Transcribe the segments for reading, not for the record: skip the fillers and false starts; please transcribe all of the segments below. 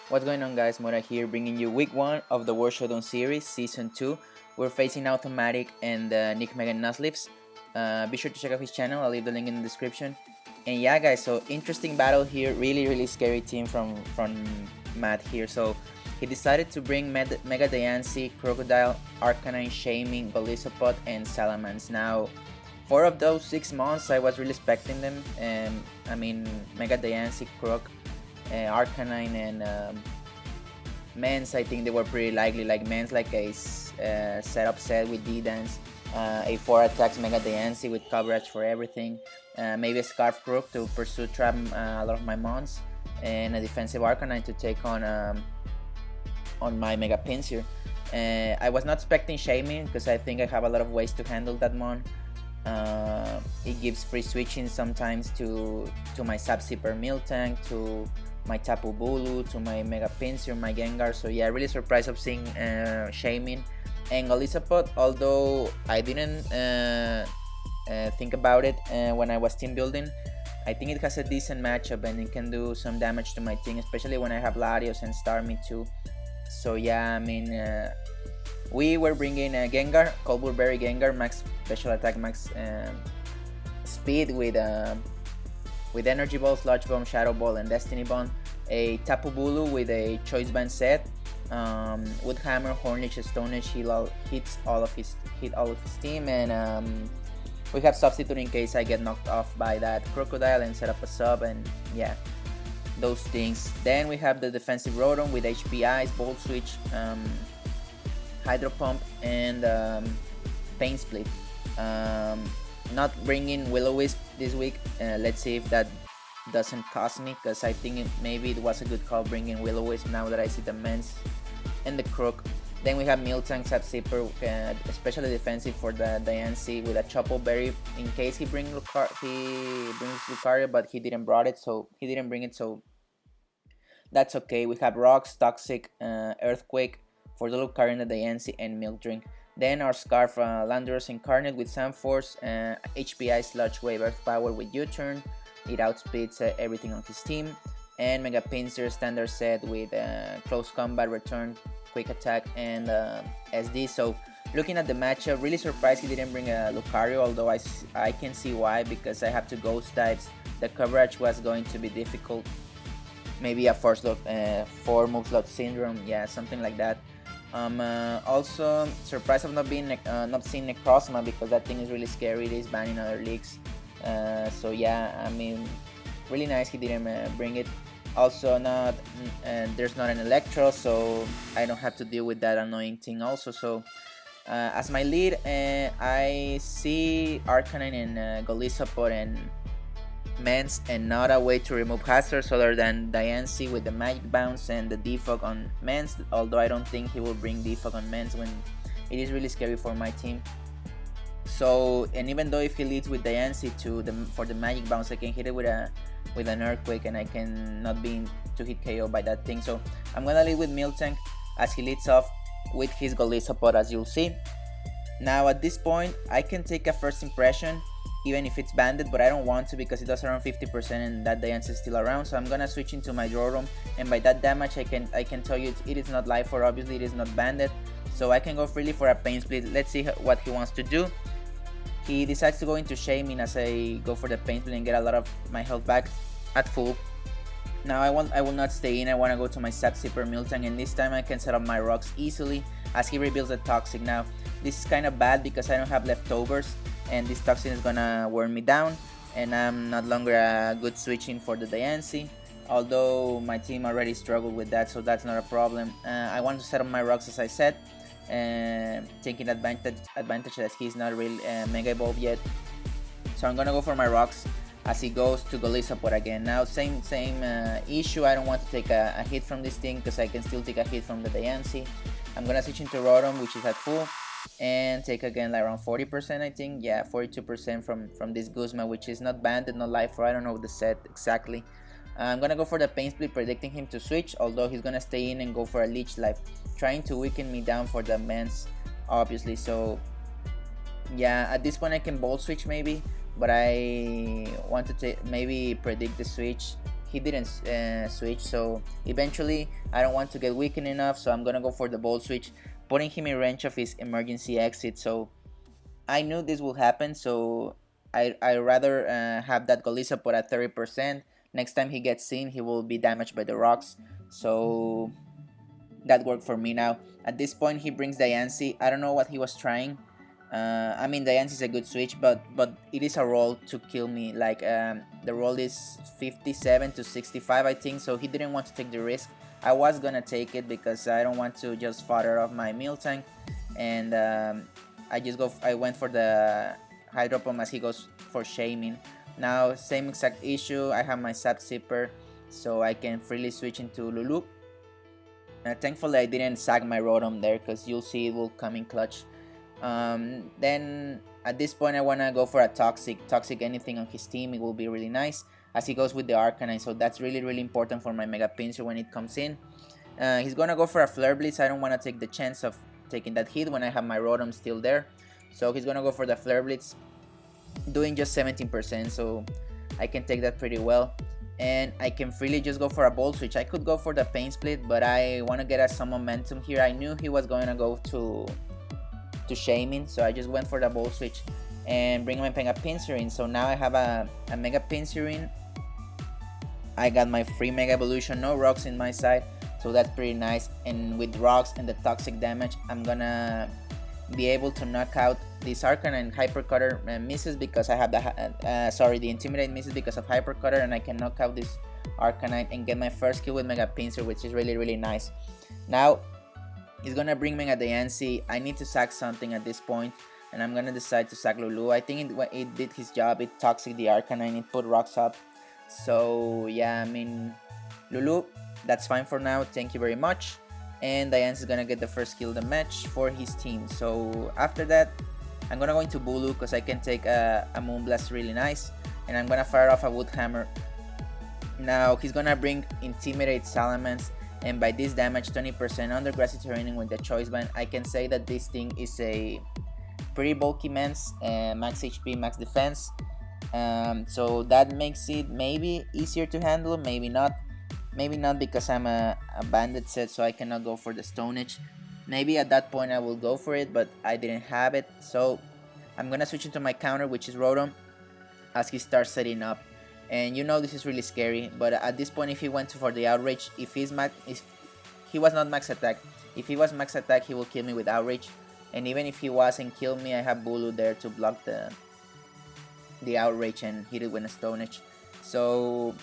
What's going on, guys? Mora here, bringing you week 1 of the World Showdown series, season 2. We're facing AutoMatthic and Nijmegen Nuzleafs. Be sure to check out his channel, I'll leave the link in the description. And yeah, guys, so interesting battle here, really scary team from Matt here. So he decided to bring Mega Nhlxsi, Crocodile, Arcanine, Shaming, Golisopod, and Salamence. Now, 4 of those 6 months, I was really expecting them. I mean, Mega Nhlxsi, Croc, Arcanine, and Mens, I think they were pretty likely. Like Mens, like a setup set with D-Dance, a 4 attacks Mega Nhlxsi with coverage for everything, maybe a Scarf Crook to pursue trap a lot of my mons, and a defensive Arcanine to take on my Mega Pinsir. I was not expecting Shaming because I think I have a lot of ways to handle that mon. It gives free switching sometimes to my Zapzipper Miltank, to my Tapu Bulu, to my Mega Pinsir, my Gengar. So yeah, really surprised of seeing Shaming and Golisopod, although I didn't think about it when I was team building. I think it has a decent matchup and it can do some damage to my team, especially when I have Latios and Starmie too. So yeah, I mean, we were bringing Gengar, Cold Berry Gengar, max special attack, max speed with Energy Ball, Sludge Bomb, Shadow Ball, and Destiny Bond. A Tapu Bulu with a Choice Band set. Wood Hammer, Hornage, Stone Edge, hit all of his team, and we have Substitute in case I get knocked off by that Crocodile and set up a sub, and yeah, those things. Then we have the defensive Rotom with HP Ice, Bolt Switch, Hydro Pump, and Pain Split. Not bringing Will-O-Wisp this week. Let's see if that doesn't cost me, because I think maybe it was a good call bringing Will-O-Wisp now that I see the Mens and the Crook. Then we have Miltank, Zapzipper, especially defensive for the Nhlxsi with a Chople Berry in case he brings Lucario, but he didn't bring it, so that's okay. We have Rocks, Toxic, Earthquake for the Lucario and the Nhlxsi, and Milk Drink. Then our Scarf, Landorus Incarnate with Sand Force, HPI Sludge Wave, Earth Power with U-Turn. It outspeeds everything on his team. And Mega Pinsir standard set with Close Combat, Return, Quick Attack, and SD. So looking at the matchup, really surprised he didn't bring a Lucario, although I can see why, because I have 2 Ghost types. The coverage was going to be difficult. Maybe a 4 move slot syndrome, yeah, something like that. Also surprised of not seeing Necrozma, because that thing is really scary. It is banned in other leagues. So yeah, I mean, really nice he didn't bring it. Also, there's not an Electro, so I don't have to deal with that annoying thing also. So as my lead, I see Arcanine and Golisopod and Mens, and not a way to remove hazards other than Nhlxsi with the Magic Bounce and the Defog on Mens, although I don't think he will bring Defog on Mens when it is really scary for my team. So, and even though if he leads with Nhlxsi for the Magic Bounce, I can hit it with an Earthquake, and I can not be to hit KO by that thing. So I'm gonna lead with Miltank as he leads off with his Golisopod, as you'll see. Now at this point, I can take a first impression even if it's banded, but I don't want to because it does around 50% and that Nhlxsi is still around. So I'm gonna switch into my Rotom, and by that damage I can tell you it is not Life Orb, obviously it is not banded. So I can go freely for a Pain Split. Let's see what he wants to do. He decides to go into Shaming as I go for the Pain Split and get a lot of my health back at full. Now I will not stay in, I want to go to my Zapzipper Miltank, and this time I can set up my Rocks easily as he reveals the Toxic. Now this is kind of bad because I don't have leftovers, and this Toxic is gonna wear me down, and I'm not longer a good switching for the Nhlxsi, although my team already struggled with that, so that's not a problem. I want to set up my Rocks as I said, taking advantage that he's not really Mega Evolved yet. So I'm gonna go for my Rocks as he goes to Golisopod again. Now same issue, I don't want to take a hit from this thing because I can still take a hit from the Nhlxsi. I'm gonna switch into Rotom, which is at full, and take again like around 40%, I think, yeah, 42% from this Guzma, which is not banded, not Life Orb, I don't know the set exactly. I'm gonna go for the Pain Split, predicting him to switch, although he's gonna stay in and go for a Leech Life, trying to weaken me down for the Mance, obviously. So yeah, at this point I can Bolt Switch maybe, but I want to maybe predict the switch. He didn't switch, so eventually I don't want to get weakened enough, so I'm gonna go for the Bolt Switch, putting him in range of his emergency exit. So I knew this will happen, so I rather have that Golisa put at 30%. Next time he gets seen, he will be damaged by the rocks. So that worked for me. Now at this point he brings Nhlxsi. I don't know what he was trying. I mean, Nhlxsi is a good switch, but it is a roll to kill me. Like the roll is 57 to 65, I think. So he didn't want to take the risk. I was gonna take it because I don't want to just fodder off my meal tank, and I went for the Hydro Pump as he goes for Shaming. Now same exact issue. I have my Sap Zipper, so I can freely switch into Lulu. Thankfully I didn't sag my Rotom there, because you'll see it will come in clutch. Then at this point I want to go for a Toxic anything on his team. It will be really nice as he goes with the Arcanine, so that's really important for my Mega Pinsir when it comes in. He's gonna go for a Flare Blitz. I don't want to take the chance of taking that hit when I have my Rotom still there, so he's gonna go for the Flare Blitz, doing just 17%, so I can take that pretty well. And I can freely just go for a Bolt Switch. I could go for the Pain Split, but I want to get us some momentum here. I knew he was going to go to Shaming, so I just went for the Bolt Switch and bring my Mega Pinsir in. So now I have a Mega Pinsir in. I got my free Mega Evolution, no rocks in my side, so that's pretty nice. And with rocks and the toxic damage, I'm gonna be able to knock out this Arcanine. Hyper Cutter misses because I have the Intimidate misses because of Hyper Cutter, and I can knock out this Arcanine and get my first kill with Mega Pinsir, which is really nice. Now he's gonna bring Mega Nhlxsi. I need to sack something at this point, and I'm gonna decide to sack Lulu. I think it did his job. It toxic the Arcanine, it put rocks up. So yeah, I mean, Lulu, that's fine for now. Thank you very much. And Nhlxsi is gonna get the first kill of the match for his team. So after that, I'm gonna go into Bulu because I can take a Moonblast really nice, and I'm gonna fire off a Wood Hammer. Now he's gonna bring Intimidate Salamence, and by this damage, 20% under Grassy Terrain with the Choice Band. I can say that this thing is a pretty bulky Mance, max HP, max defense. So that makes it maybe easier to handle, maybe not. Maybe not because I'm a Bandit set, so I cannot go for the Stone Edge. Maybe at that point I will go for it, but I didn't have it. So I'm gonna switch into my counter, which is Rotom, as he starts setting up. And you know this is really scary, but at this point if he went for the Outrage, if he was not max attack, if he was max attack he will kill me with Outrage. And even if he wasn't kill me, I have Bulu there to block the Outrage and hit it with a Stone Edge. So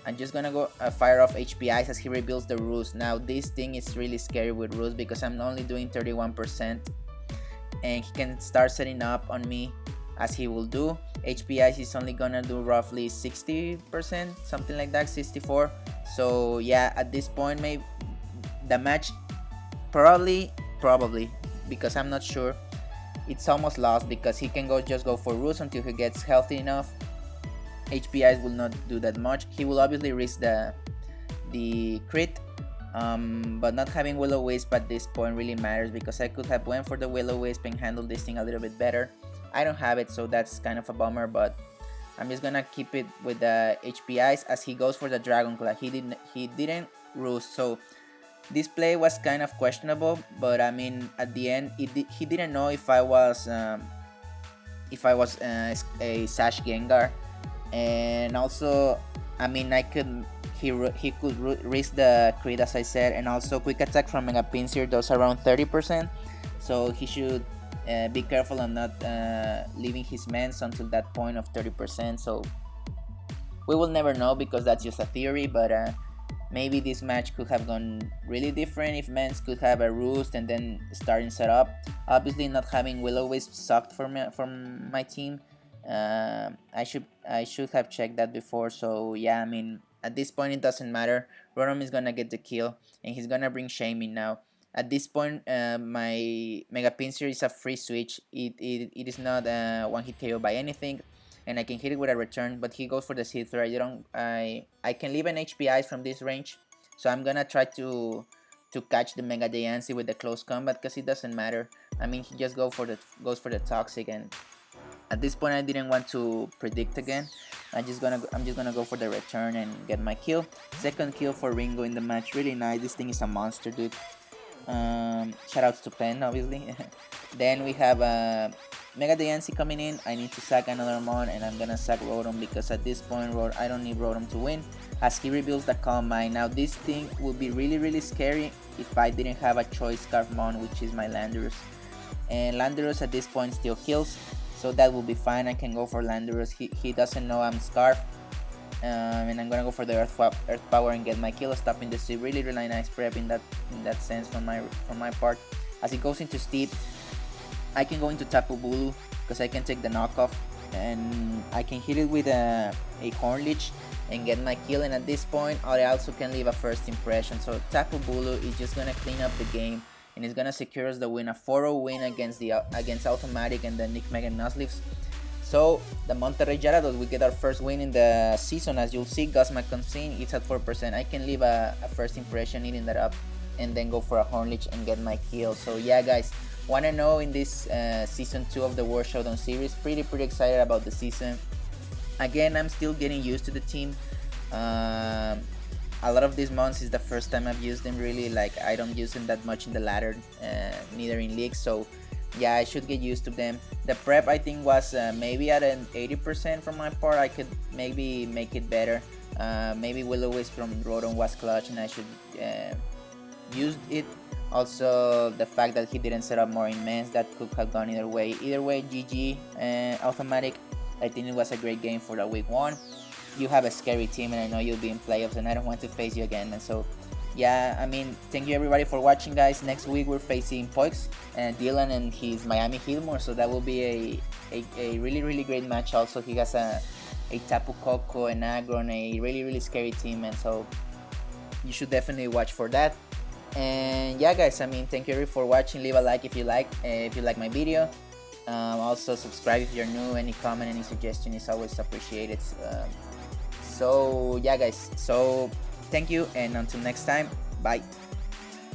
I'm just gonna go fire off HP Ice as he rebuilds the Roost. Now this thing is really scary with Roost because I'm only doing 31%, and he can start setting up on me as he will do. HP Ice is only gonna do roughly 60%, something like that, 64. So yeah, at this point maybe the match probably, because I'm not sure, it's almost lost because he can just go for Roost until he gets healthy enough. HP Ice will not do that much. He will obviously risk the crit, but not having Will-O-Wisp at this point really matters because I could have went for the Will-O-Wisp and handled this thing a little bit better. I don't have it, so that's kind of a bummer, but I'm just gonna keep it with the HP Ice as he goes for the Dragon Claw. He didn't Roost, so this play was kind of questionable, but I mean at the end he didn't know if I was a Sash Gengar. And also, I mean, he could risk the crit as I said, and also quick attack from Mega Pinsir does around 30%, so he should be careful on not leaving his Mance until that point of 30%. So we will never know because that's just a theory, but maybe this match could have gone really different if Mance could have a Roost and then starting setup. Obviously, not having Will-O-Wisp sucked for my team. I should have checked that before. So yeah, I mean at this point it doesn't matter. Rotom is gonna get the kill and he's gonna bring Shaming now. At this point my Mega Pinsir is a free switch. It is not one hit KO by anything. and I can hit it with a return, but he goes for the Seether. I can leave an HP Ice from this range, so I'm gonna try to catch the Mega Nhlxsi with the close combat, because it doesn't matter. I mean, he just goes for the Toxic, and at this point I didn't want to predict again. I'm just gonna go for the return and get my kill. Second kill for Ringo in the match. Really nice. This thing is a monster, dude. Shoutouts to Pen, obviously. Then we have Mega Nhlxsi coming in. I need to sack another Mon, and I'm gonna sack Rotom, because at this point I don't need Rotom to win, as he reveals the Calm Mind. Now this thing would be really scary if I didn't have a Choice Scarf Mon, which is my Landorus. And Landorus at this point still kills, so that will be fine. I can go for Landorus. He doesn't know I'm Scarf. And I'm gonna go for the Earth Power and get my kill, stopping the Steep. Really nice prep in that sense from my part. As it goes into Steep, I can go into Tapu Bulu, because I can take the knockoff, and I can hit it with a Hornleech and get my kill. And at this point I also can leave a first impression. So Tapu Bulu is just gonna clean up the game, and it's gonna secure us the win, a 4-0 win against AutoMatthic and the Nijmegen Nuzleafs. So the Monterey Gyarados, we get our first win in the season. As you'll see, Guzma Consine, it's at 4%. I can leave a first impression, eating that up, and then go for a Hornleech and get my kill. So yeah, guys, 1-0 in this season 2 of the World Showdown series. Pretty excited about the season. Again, I'm still getting used to the team. A lot of these months is the first time I've used them, really. Like, I don't use them that much in the ladder, neither in leagues, so yeah, I should get used to them. The prep, I think, was maybe at an 80% from my part. I could maybe make it better. Maybe Will-O-Wisp from Rotom was clutch, and I should use it. Also, the fact that he didn't set up more immense, that could have gone either way. Either way, GG AutoMatthic. I think it was a great game for the week 1. You have a scary team, and I know you'll be in playoffs, and I don't want to face you again. And so yeah, I mean, thank you everybody for watching, guys. Next week we're facing Poix and Dylan and his Miami Healmore, so that will be a really great match. Also, he has a Tapu Koko and Agron, a really scary team, and so you should definitely watch for that. And yeah, guys, I mean, thank you for watching. Leave a like if you like my video. Also subscribe if you're new. Any comment, any suggestion is always appreciated. So yeah, guys, so thank you, and until next time, bye.